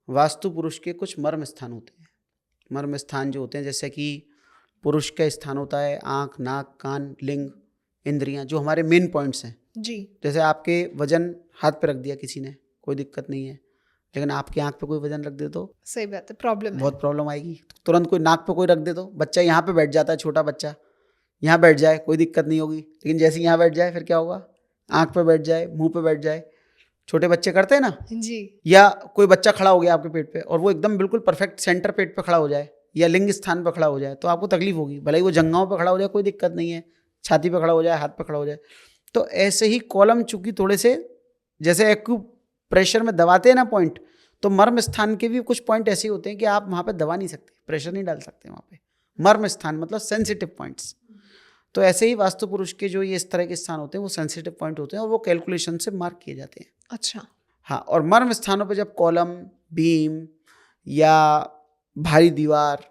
वास्तु पुरुष के कुछ मर्म स्थान होते हैं। मर्म स्थान जो होते हैं, जैसे कि पुरुष का स्थान होता है आँख, नाक, कान, लिंग, इंद्रियां, जो हमारे मेन पॉइंट्स हैं। जी। जैसे आपके वजन हाथ पे रख दिया किसी ने, कोई दिक्कत नहीं है, लेकिन आपकी आँख पे कोई वजन रख दे तो सही बात है, प्रॉब्लम है। बहुत प्रॉब्लम आएगी। तुरंत कोई नाक पे कोई रख दे तो बच्चा यहाँ पे बैठ जाता है, छोटा बच्चा यहाँ बैठ जाए कोई दिक्कत नहीं होगी, लेकिन जैसे यहाँ बैठ जाए फिर क्या होगा, आँख पे बैठ जाए, मुँह पे बैठ जाए, छोटे बच्चे करते हैं ना जी। या कोई बच्चा खड़ा हो गया आपके पेट पे और वो एकदम बिल्कुल परफेक्ट सेंटर पेट पे खड़ा हो जाए या लिंग स्थान पे खड़ा हो जाए तो आपको तकलीफ होगी। भले ही वो जंघाओं पे खड़ा हो जाए कोई दिक्कत नहीं है, छाती पे खड़ा हो जाए, हाथ पे खड़ा हो जाए। तो ऐसे ही कॉलम चूंकि थोड़े से जैसे प्रेशर में दबाते हैं ना पॉइंट, तो मर्म स्थान के भी कुछ पॉइंट ऐसे होते हैं कि आप वहाँ पे दबा नहीं सकते, प्रेशर नहीं डाल सकते वहाँ पे। मर्म स्थान मतलब सेंसिटिव पॉइंट्स। तो ऐसे ही वास्तु पुरुष के जो ये इस तरह के स्थान होते हैं वो सेंसिटिव पॉइंट होते हैं और वो कैलकुलेशन से मार्क किए जाते हैं। अच्छा। हाँ, और मर्म स्थानों पे जब कॉलम, बीम या भारी दीवार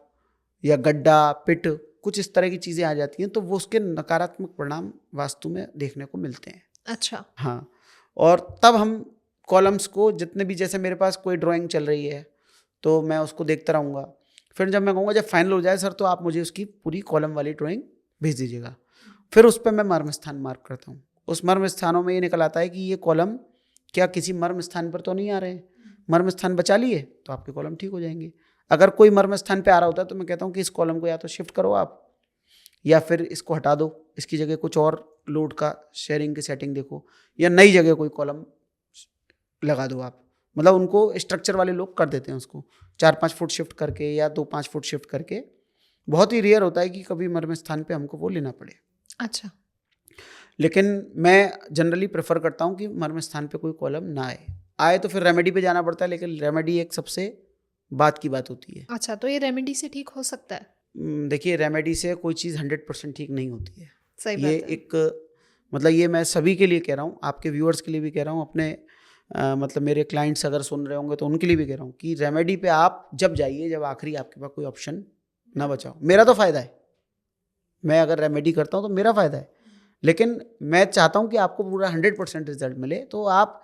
या गड्ढा, पिट, कुछ इस तरह की चीज़ें आ जाती हैं तो वो उसके नकारात्मक परिणाम वास्तु में देखने को मिलते हैं। अच्छा। हाँ, और तब हम कॉलम्स को जितने भी, जैसे मेरे पास कोई ड्राइंग चल रही है तो मैं उसको देखता रहूँगा, फिर जब मैं कहूँगा जब फाइनल हो जाए सर तो आप मुझे उसकी पूरी कॉलम वाली ड्राइंग भेज दीजिएगा, फिर उस पर मैं मर्म स्थान मार्क करता हूँ। उस मर्म स्थानों में ये निकल आता है कि ये कॉलम क्या किसी मर्म स्थान पर तो नहीं आ रहे हैं, मर्म स्थान बचा लिए तो आपके कॉलम ठीक हो जाएंगे। अगर कोई मर्म स्थान पे आ रहा होता है तो मैं कहता हूँ कि इस कॉलम को या तो शिफ्ट करो आप, या फिर इसको हटा दो, इसकी जगह कुछ और लोड का शेयरिंग की सेटिंग देखो, या नई जगह कोई कॉलम लगा दो आप। मतलब उनको स्ट्रक्चर वाले लोग कर देते हैं उसको 4-5 फुट शिफ्ट करके या 2-5 फुट शिफ्ट करके। बहुत ही रेयर होता है कि कभी मर्म स्थान पे हमको वो लेना पड़े। अच्छा। लेकिन मैं जनरली प्रेफर करता हूँ कि मर्म स्थान पे कोई कॉलम ना आए तो फिर रेमेडी पे जाना पड़ता है, लेकिन रेमेडी एक सबसे बात की बात होती है। अच्छा, तो ये रेमेडी से ठीक हो सकता है? देखिए, रेमेडी से कोई चीज़ 100% ठीक नहीं होती है। सही ये बात है। एक मतलब ये मैं सभी के लिए कह रहा हूँ, आपके व्यूअर्स के लिए भी कह रहा हूँ, अपने मतलब मेरे क्लाइंट्स अगर सुन रहे होंगे तो उनके लिए भी कह रहा हूँ कि रेमेडी पे आप जब जाइए जब आखिरी आपके पास कोई ऑप्शन ना बचाओ। मेरा तो फ़ायदा है, मैं अगर रेमेडी करता हूँ तो मेरा फ़ायदा है, लेकिन मैं चाहता हूँ कि आपको पूरा 100% रिजल्ट मिले। तो आप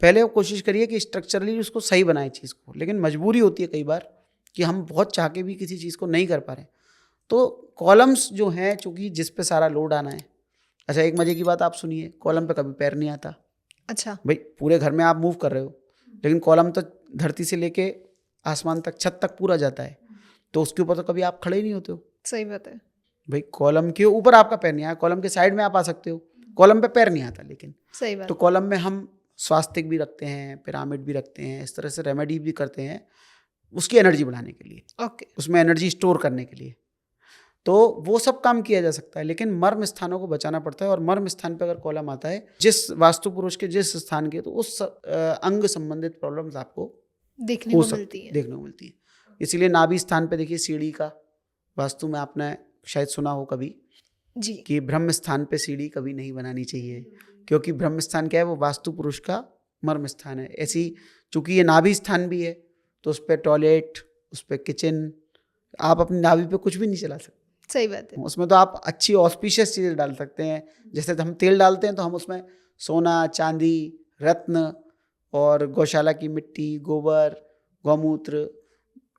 पहले कोशिश करिए कि स्ट्रक्चरली उसको सही बनाए चीज़ को। लेकिन मजबूरी होती है कई बार कि हम बहुत चाह के भी किसी चीज़ को नहीं कर पा रहे हैं। तो कॉलम्स जो हैं, चूँकि जिस पे सारा लोड आना है। अच्छा, एक मज़े की बात आप सुनिए, कॉलम पे कभी पैर नहीं आता। अच्छा। भाई पूरे घर में आप मूव कर रहे हो, लेकिन कॉलम तो धरती से लेके आसमान तक, छत तक पूरा जाता है, तो उसके ऊपर तो कभी आप खड़े ही नहीं होते हो। सही बात है। भाई कॉलम के ऊपर आपका पैर नहीं आया, कॉलम के साइड में आप आ सकते हो, कॉलम पे पैर नहीं आता। लेकिन सही बात तो है। कॉलम में हम स्वास्तिक भी रखते हैं, पिरामिड भी रखते हैं, इस तरह से रेमेडी भी करते हैं उसकी एनर्जी बढ़ाने के लिए, ओके। उसमें एनर्जी स्टोर करने के लिए। तो वो सब काम किया जा सकता है, लेकिन मर्म स्थानों को बचाना पड़ता है। और मर्म स्थान पे अगर कॉलम आता है जिस वास्तु पुरुष के जिस स्थान के, तो उस अंग संबंधित प्रॉब्लम्स आपको देखने हो को सकती मिलती है। देखने को मिलती है। इसीलिए नाभि स्थान पे देखिए सीढ़ी का वास्तु में आपने शायद सुना हो कभी जी। कि ब्रह्म स्थान पे सीढ़ी कभी नहीं बनानी चाहिए, क्योंकि ब्रह्म स्थान क्या है, वो वास्तु पुरुष का मर्म स्थान है। ऐसी चूंकि ये नाभि स्थान भी है तो उस पर टॉयलेट, उस पर किचन, आप अपनी नाभि पे कुछ भी नहीं चला सकते। सही बात है। उसमें तो आप अच्छी ऑस्पिशियस चीज़ें डाल सकते हैं। जैसे हम तेल डालते हैं तो हम उसमें सोना, चांदी, रत्न और गौशाला की मिट्टी, गोबर, गौमूत्र,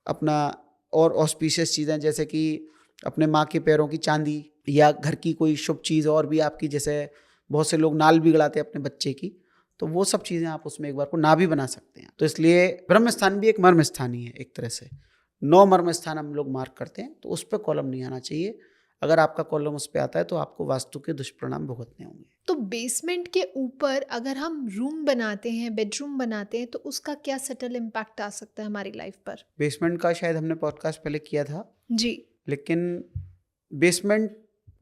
अपना और ऑस्पिशियस चीज़ें जैसे कि अपने माँ के पैरों की चांदी, या घर की कोई शुभ चीज़ और भी आपकी, जैसे बहुत से लोग नाल भी गड़ाते हैं अपने बच्चे की, तो वो सब चीज़ें आप उसमें एक बार को ना भी बना सकते हैं। तो इसलिए ब्रह्म स्थान भी एक मर्म स्थान ही है एक तरह से। 9 मर्म स्थान हम लोग मार्क करते हैं, तो उस पर कॉलम नहीं आना चाहिए। अगर आपका कॉलम उस पर आता है तो आपको वास्तु के दुष्परिणाम भुगतने होंगे। तो बेसमेंट के ऊपर अगर हम रूम बनाते हैं, बेडरूम बनाते हैं, तो उसका क्या सटल इम्पैक्ट आ सकता है हमारी लाइफ पर? बेसमेंट का शायद हमने पॉडकास्ट पहले किया था, जी। लेकिन बेसमेंट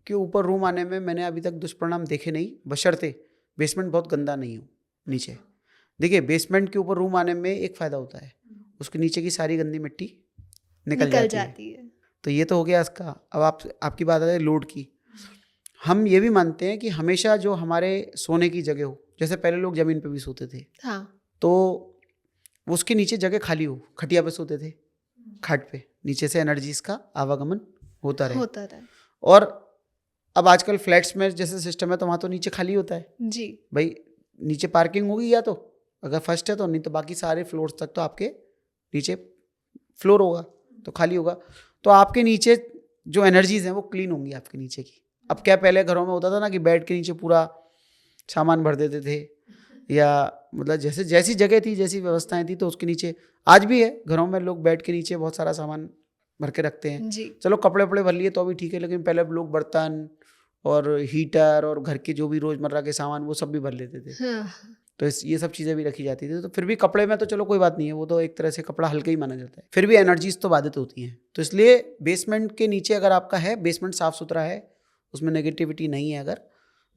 के ऊपर रूम आने में मैंने अभी तक दुष्परिणाम देखे नहीं, बशर्ते बेसमेंट बहुत गंदा नहीं हो नीचे। देखिए, बेसमेंट के ऊपर रूम आने में एक फ़ायदा होता है, उसके नीचे की सारी गंदी मिट्टी निकल जाती है। तो ये तो हो गया इसका। अब आपकी बात है लोड की। हम ये भी मानते हैं कि हमेशा जो हमारे सोने की जगह हो, जैसे पहले लोग ज़मीन पे भी सोते थे, हाँ। तो उसके नीचे जगह खाली हो, खटिया पे सोते थे, खाट पे, नीचे से एनर्जीज का आवागमन होता रहे। और अब आजकल फ्लैट्स में जैसे सिस्टम है तो वहाँ तो नीचे खाली होता है। जी। भाई नीचे पार्किंग होगी, या तो अगर फर्स्ट है तो, नहीं तो बाकी सारे फ्लोर्स तक तो आपके नीचे फ्लोर होगा तो खाली होगा। तो आपके नीचे जो एनर्जीज हैं वो क्लीन होंगी आपके नीचे की। अब क्या, पहले घरों में होता था ना कि बेड के नीचे पूरा सामान भर देते थे, या मतलब जैसे जैसी जगह थी, जैसी व्यवस्थाएं थी, तो उसके नीचे आज भी है घरों में लोग बेड के नीचे बहुत सारा सामान भर के रखते हैं। जी। चलो कपड़े वपड़े भर लिए तो अभी ठीक है, लेकिन पहले लोग बर्तन और हीटर और घर के जो भी रोजमर्रा के सामान वो सब भी भर लेते थे। हाँ। तो ये सब चीज़ें भी रखी जाती थी। तो फिर भी कपड़े में तो चलो कोई बात नहीं है, वो तो एक तरह से कपड़ा हल्का ही माना जाता है, फिर भी एनर्जीज तो बाधित होती हैं। तो इसलिए बेसमेंट के नीचे अगर आपका है, बेसमेंट साफ सुथरा है, उसमें नेगेटिविटी नहीं है, अगर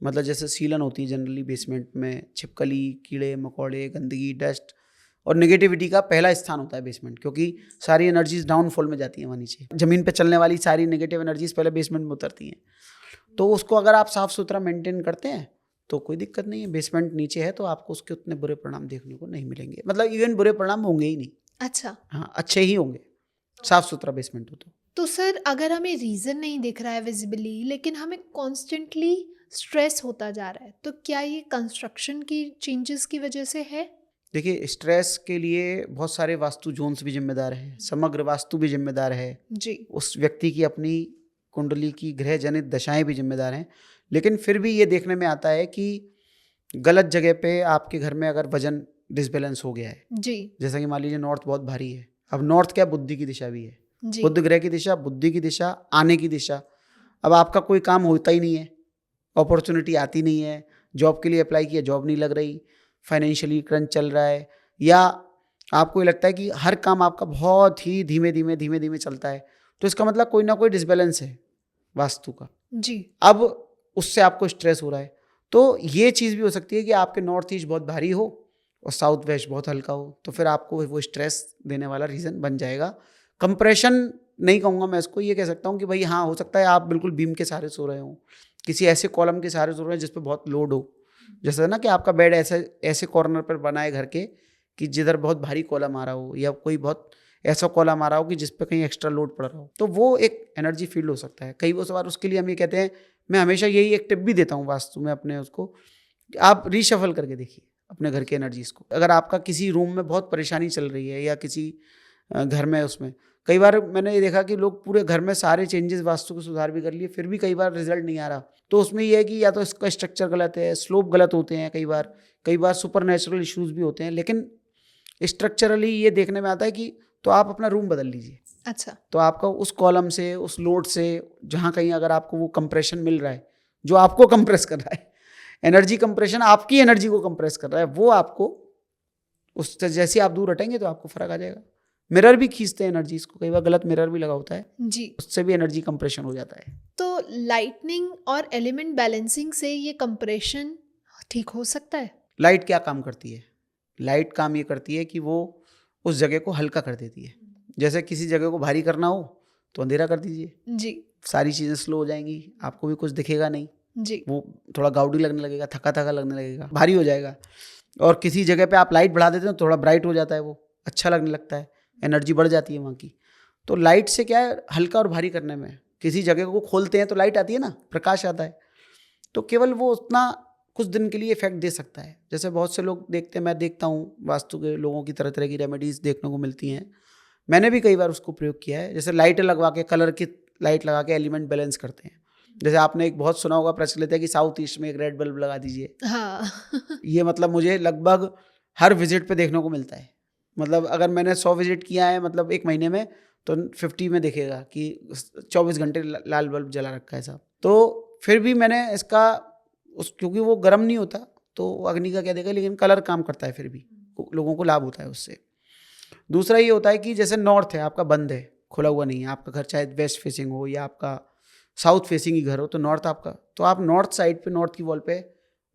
मतलब जैसे सीलन होती है जनरली बेसमेंट में, छिपकली, कीड़े मकोड़े, गंदगी, डस्ट और नेगेटिविटी का पहला स्थान होता है बेसमेंट, क्योंकि सारी एनर्जीज डाउनफॉल में जाती हैं वहाँ नीचे। ज़मीन पे चलने वाली सारी नेगेटिव एनर्जीज पहले बेसमेंट में उतरती हैं। तो उसको अगर आप साफ़ सुथरा मेंटेन करते हैं तो कोई दिक्कत नहीं है। बेसमेंट नीचे है तो आपको उसके उतने बुरे परिणाम देखने को नहीं मिलेंगे, मतलब इवन बुरे परिणाम होंगे ही नहीं। अच्छा। हाँ, अच्छे ही होंगे, साफ़ सुथरा बेसमेंट हो तो सर, अगर हमें रीज़न नहीं दिख रहा है विजिबली, लेकिन हमें कॉन्स्टेंटली स्ट्रेस होता जा रहा है, तो क्या ये कंस्ट्रक्शन की चेंजेस की वजह से है? देखिए, स्ट्रेस के लिए बहुत सारे वास्तु जोन्स भी जिम्मेदार हैं, समग्र वास्तु भी जिम्मेदार है जी। उस व्यक्ति की अपनी कुंडली की ग्रह जनित दशाएं भी जिम्मेदार हैं। लेकिन फिर भी ये देखने में आता है कि गलत जगह पे आपके घर में अगर वजन डिसबैलेंस हो गया है, जी जैसा कि मान लीजिए नॉर्थ बहुत भारी है। अब नॉर्थ क्या, बुद्धि की दिशा भी है, जी बुध ग्रह की दिशा, बुद्धि की दिशा, आने की दिशा। अब आपका कोई काम होता ही नहीं है, अपॉर्चुनिटी आती नहीं है, जॉब के लिए अप्लाई किया, जॉब नहीं लग रही, फाइनेंशियली क्रंच चल रहा है, या आपको ये लगता है कि हर काम आपका बहुत ही धीमे धीमे चलता है, तो इसका मतलब कोई ना कोई डिसबैलेंस है वास्तु का। जी अब उससे आपको स्ट्रेस हो रहा है, तो ये चीज़ भी हो सकती है कि आपके नॉर्थ ईस्ट बहुत भारी हो और साउथ वेस्ट बहुत हल्का हो, तो फिर आपको वो स्ट्रेस देने वाला रीज़न बन जाएगा। कंप्रेशन नहीं कहूँगा मैं इसको, ये कह सकता हूँ कि भाई हाँ, हो सकता है आप बिल्कुल बीम के सहारे सो रहे हो, किसी ऐसे कॉलम के सहारे सो रहे हो जिस पे बहुत लोड हो, जैसे ना कि आपका बेड ऐसे ऐसे कॉर्नर पर बना है घर के कि जिधर बहुत भारी कॉलम आ रहा हो, या कोई बहुत ऐसा कॉलम आ रहा हो कि जिस पे कहीं एक्स्ट्रा लोड पड़ रहा हो, तो वो एक एनर्जी फील्ड हो सकता है। कई बार उसके लिए हम ये कहते हैं, मैं हमेशा यही एक टिप भी देता हूँ वास्तु में अपने उसको, आप रीशफल करके देखिए अपने घर के एनर्जीज को। अगर आपका किसी रूम में बहुत परेशानी चल रही है, या किसी घर में, उसमें कई बार मैंने ये देखा कि लोग पूरे घर में सारे चेंजेस वास्तु को सुधार भी कर लिए, फिर भी कई बार रिजल्ट नहीं आ रहा, तो उसमें ये है कि या तो इसका स्ट्रक्चर गलत है, स्लोप गलत होते हैं, कई बार सुपर नेचुरल इश्यूज भी होते हैं, लेकिन स्ट्रक्चरली ये देखने में आता है कि तो आप अपना रूम बदल लीजिए। अच्छा तो आपका उस कॉलम से, उस लोड से, जहाँ कहीं अगर आपको वो कंप्रेशन मिल रहा है, जो आपको कंप्रेस कर रहा है, एनर्जी कंप्रेशन आपकी एनर्जी को कंप्रेस कर रहा है, वो आपको उससे जैसे आप दूर हटेंगे तो आपको फर्क आ जाएगा। मिरर भी खींचते हैं एनर्जीज को, कई बार गलत मिरर भी लगा होता है, जी। उससे भी एनर्जी कंप्रेशन हो जाता है। तो लाइटनिंग और एलिमेंट बैलेंसिंग से ये कंप्रेशन ठीक हो सकता है? लाइट क्या काम करती है? लाइट काम ये करती है कि वो उस जगह को हल्का कर देती है। जैसे किसी जगह को भारी करना हो तो अंधेरा कर दीजिए, जी सारी चीज़ें स्लो हो जाएंगी, आपको भी कुछ दिखेगा नहीं, जी वो थोड़ा गाउडी लगने लगेगा, थका थका लगने लगेगा, भारी हो जाएगा। और किसी जगह पे आप लाइट बढ़ा देते हो, थोड़ा ब्राइट हो जाता है, वो अच्छा लगने लगता है, एनर्जी बढ़ जाती है वहाँ की। तो लाइट से क्या है, हल्का और भारी करने में, किसी जगह को खोलते हैं तो लाइट आती है ना, प्रकाश आता है, तो केवल वो उतना कुछ दिन के लिए इफेक्ट दे सकता है। जैसे बहुत से लोग देखते हैं, मैं देखता हूँ वास्तु के लोगों की तरह तरह की रेमेडीज़ देखने को मिलती हैं, मैंने भी कई बार उसको प्रयोग किया है। जैसे लाइट लगवा के, कलर की लाइट लगा के एलिमेंट बैलेंस करते हैं। जैसे आपने एक बहुत सुना होगा, प्रचलित है कि साउथ ईस्ट में एक रेड बल्ब लगा दीजिए। हाँ ये मतलब मुझे लगभग हर विजिट पे देखने को मिलता है। मतलब अगर मैंने 100 विजिट किया है मतलब एक महीने में, तो 50 में दिखेगा कि 24 घंटे लाल बल्ब जला रखा है साहब। तो फिर भी मैंने इसका क्योंकि वो गर्म नहीं होता तो अग्नि का क्या देगा, लेकिन कलर काम करता है, फिर भी लोगों को लाभ होता है उससे। दूसरा ये होता है कि जैसे नॉर्थ है आपका, बंद है, खुला हुआ नहीं है आपका घर, चाहे वेस्ट फेसिंग हो या आपका साउथ फेसिंग ही घर हो, तो नॉर्थ आपका, तो आप नॉर्थ साइड पे, नॉर्थ की वॉल पे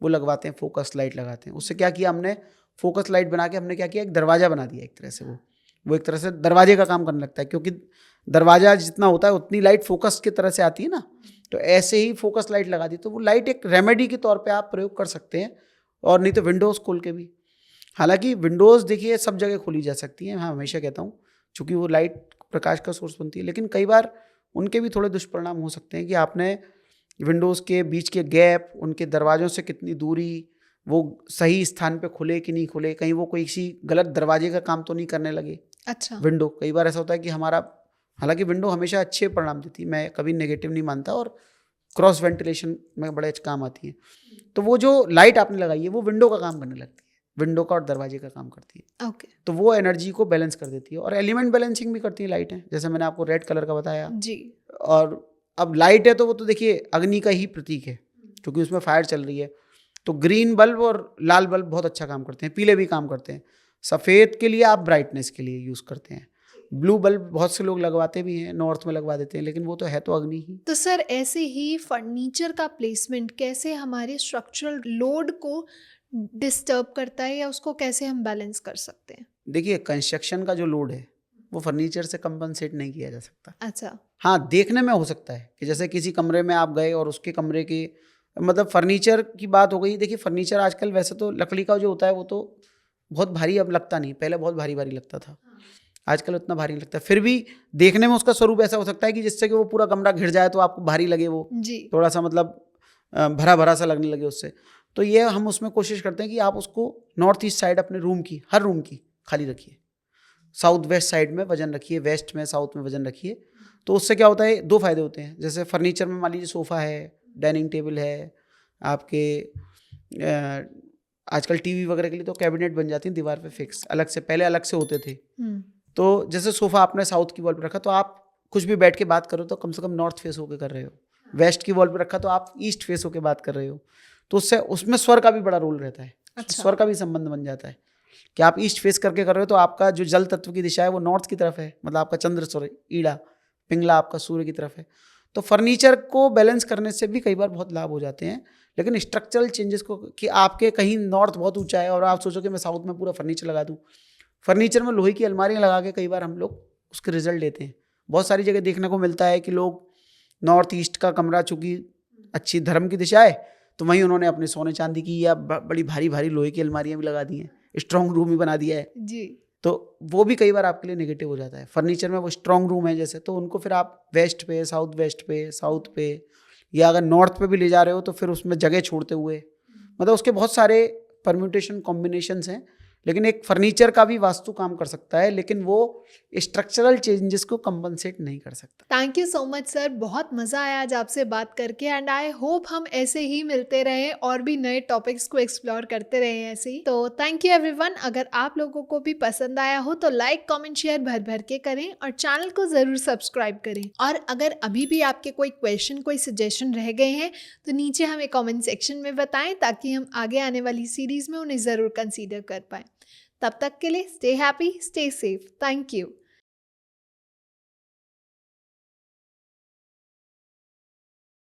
वो लगवाते हैं, फोकस लाइट लगाते हैं। उससे क्या किया हमने, फोकस लाइट बना के हमने क्या किया, एक दरवाजा बना दिया एक तरह से। वो एक तरह से दरवाजे का काम करने लगता है, क्योंकि दरवाजा जितना होता है उतनी लाइट फोकस की तरह से आती है ना, तो ऐसे ही फोकस लाइट लगा दी, तो वो लाइट एक रेमेडी के तौर पे आप प्रयोग कर सकते हैं। और नहीं तो विंडोज़ खोल के भी, हालांकि विंडोज़ देखिए सब जगह खोली जा सकती है, मैं हमेशा कहता हूँ, चूँकि वो लाइट प्रकाश का सोर्स बनती है, लेकिन कई बार उनके भी थोड़े दुष्परिणाम हो सकते हैं कि आपने विंडोज़ के बीच के गैप, उनके दरवाज़ों से कितनी दूरी, वो सही स्थान पे खुले कि नहीं खुले, कहीं वो कोई किसी गलत दरवाजे का काम तो नहीं करने लगे। अच्छा विंडो, कई बार ऐसा होता है कि हमारा, हालांकि विंडो हमेशा अच्छे परिणाम देती है, मैं कभी नेगेटिव नहीं मानता, और क्रॉस वेंटिलेशन में बड़े अच्छे काम आती है। तो वो जो लाइट आपने लगाई है वो विंडो का काम करने लगती है, विंडो का और दरवाजे का काम करती है। ओके तो वो एनर्जी को बैलेंस कर देती है, और एलिमेंट बैलेंसिंग भी करती है लाइटें, जैसे मैंने आपको रेड कलर का बताया। जी और अब लाइट है तो वो तो देखिए अग्नि का ही प्रतीक है, क्योंकि उसमें फायर चल रही है, तो ग्रीन बल्ब और लाल बल्ब बहुत अच्छा काम करते हैं, पीले भी काम करते हैं। सफ़ेद के लिए आप ब्राइटनेस के लिए यूज़ करते हैं, ब्लू बल्ब बहुत से लोग लगवाते भी हैं, नॉर्थ में लगवा देते हैं, लेकिन वो तो है तो अग्नि ही। तो सर ऐसे ही फर्नीचर का प्लेसमेंट कैसे हमारे स्ट्रक्चरल लोड को डिस्टर्ब करता है, या उसको कैसे हम बैलेंस कर सकते हैं? देखिए कंस्ट्रक्शन का जो लोड है वो फर्नीचर से कंपनसेट नहीं किया जा सकता। अच्छा हाँ, देखने में हो सकता है कि जैसे किसी कमरे में आप गए और उसके कमरे के, मतलब फर्नीचर की बात हो गई। देखिए फर्नीचर आजकल वैसे तो लकड़ी का जो होता है वो तो बहुत भारी अब लगता नहीं, पहले बहुत भारी भारी लगता था, आजकल उतना भारी नहीं लगता। फिर भी देखने में उसका स्वरूप ऐसा हो सकता है कि जिससे कि वो पूरा कमरा घिर जाए तो आपको भारी लगे, वो जी थोड़ा सा मतलब भरा भरा सा लगने लगे उससे। तो ये हम उसमें कोशिश करते हैं कि आप उसको नॉर्थ ईस्ट साइड अपने रूम की, हर रूम की खाली रखिए, साउथ वेस्ट साइड में वजन रखिए, वेस्ट में साउथ में वजन रखिए। तो उससे क्या होता है, दो फायदे होते हैं। जैसे फर्नीचर में मान लीजिए सोफ़ा है, डाइनिंग टेबल है, आपके आजकल टीवी वगैरह के लिए तो कैबिनेट बन जाती हैं दीवार पे फिक्स, अलग से, पहले अलग से होते थे। तो जैसे सोफा आपने साउथ की वॉल पे रखा तो आप कुछ भी बैठ के बात करो तो कम से कम नॉर्थ फेस होके कर रहे हो, वेस्ट की वॉल पे रखा तो आप ईस्ट फेस होके बात कर रहे हो, तो उससे उसमें स्वर का भी बड़ा रोल रहता है। अच्छा। स्वर का भी संबंध बन जाता है कि आप ईस्ट फेस करके कर रहे हो तो आपका जो जल तत्व की दिशा है वो नॉर्थ की तरफ है, मतलब आपका चंद्र स्वर ईड़ा, पिंगला आपका सूर्य की तरफ है। तो फर्नीचर को बैलेंस करने से भी कई बार बहुत लाभ हो जाते हैं, लेकिन स्ट्रक्चरल चेंजेस को, कि आपके कहीं नॉर्थ बहुत ऊंचा है और आप सोचो कि मैं साउथ में पूरा फर्नीचर लगा दूं, फर्नीचर में लोहे की अलमारियां लगा के कई बार हम लोग उसके रिजल्ट लेते हैं। बहुत सारी जगह देखने को मिलता है कि लोग नॉर्थ ईस्ट का कमरा, चूंकि अच्छी धर्म की दिशा है, तो वहीं उन्होंने अपने सोने चांदी की या बड़ी भारी भारी लोहे की अलमारियां भी लगा दी हैं, स्ट्रॉन्ग रूम ही बना दिया है जी। तो वो भी कई बार आपके लिए नेगेटिव हो जाता है। फर्नीचर में वो स्ट्रॉन्ग रूम है जैसे, तो उनको फिर आप वेस्ट पे, साउथ वेस्ट पे, साउथ पे, या अगर नॉर्थ पे भी ले जा रहे हो तो फिर उसमें जगह छोड़ते हुए, मतलब उसके बहुत सारे परम्यूटेशन कॉम्बिनेशंस हैं। लेकिन एक फर्नीचर का भी वास्तु काम कर सकता है, लेकिन वो स्ट्रक्चरल चेंजेस को कंपनसेट नहीं कर सकता। Thank you so much sir, बहुत मज़ा आया आज आपसे बात करके एंड आई होप हम ऐसे ही मिलते रहें और भी नए टॉपिक्स को एक्सप्लोर करते रहें ऐसे ही। तो थैंक यू एवरीवन। अगर आप लोगों को भी पसंद आया हो तो लाइक कमेंट शेयर भर भर के करें और चैनल को ज़रूर सब्सक्राइब करें। और अगर अभी भी आपके कोई क्वेश्चन, कोई सजेशन रह गए हैं तो नीचे हमें कॉमेंट सेक्शन में बताएं, ताकि हम आगे आने वाली सीरीज़ में उन्हें ज़रूर कंसीडर कर पाएँ। तब तक के लिए stay happy, stay safe. Thank you.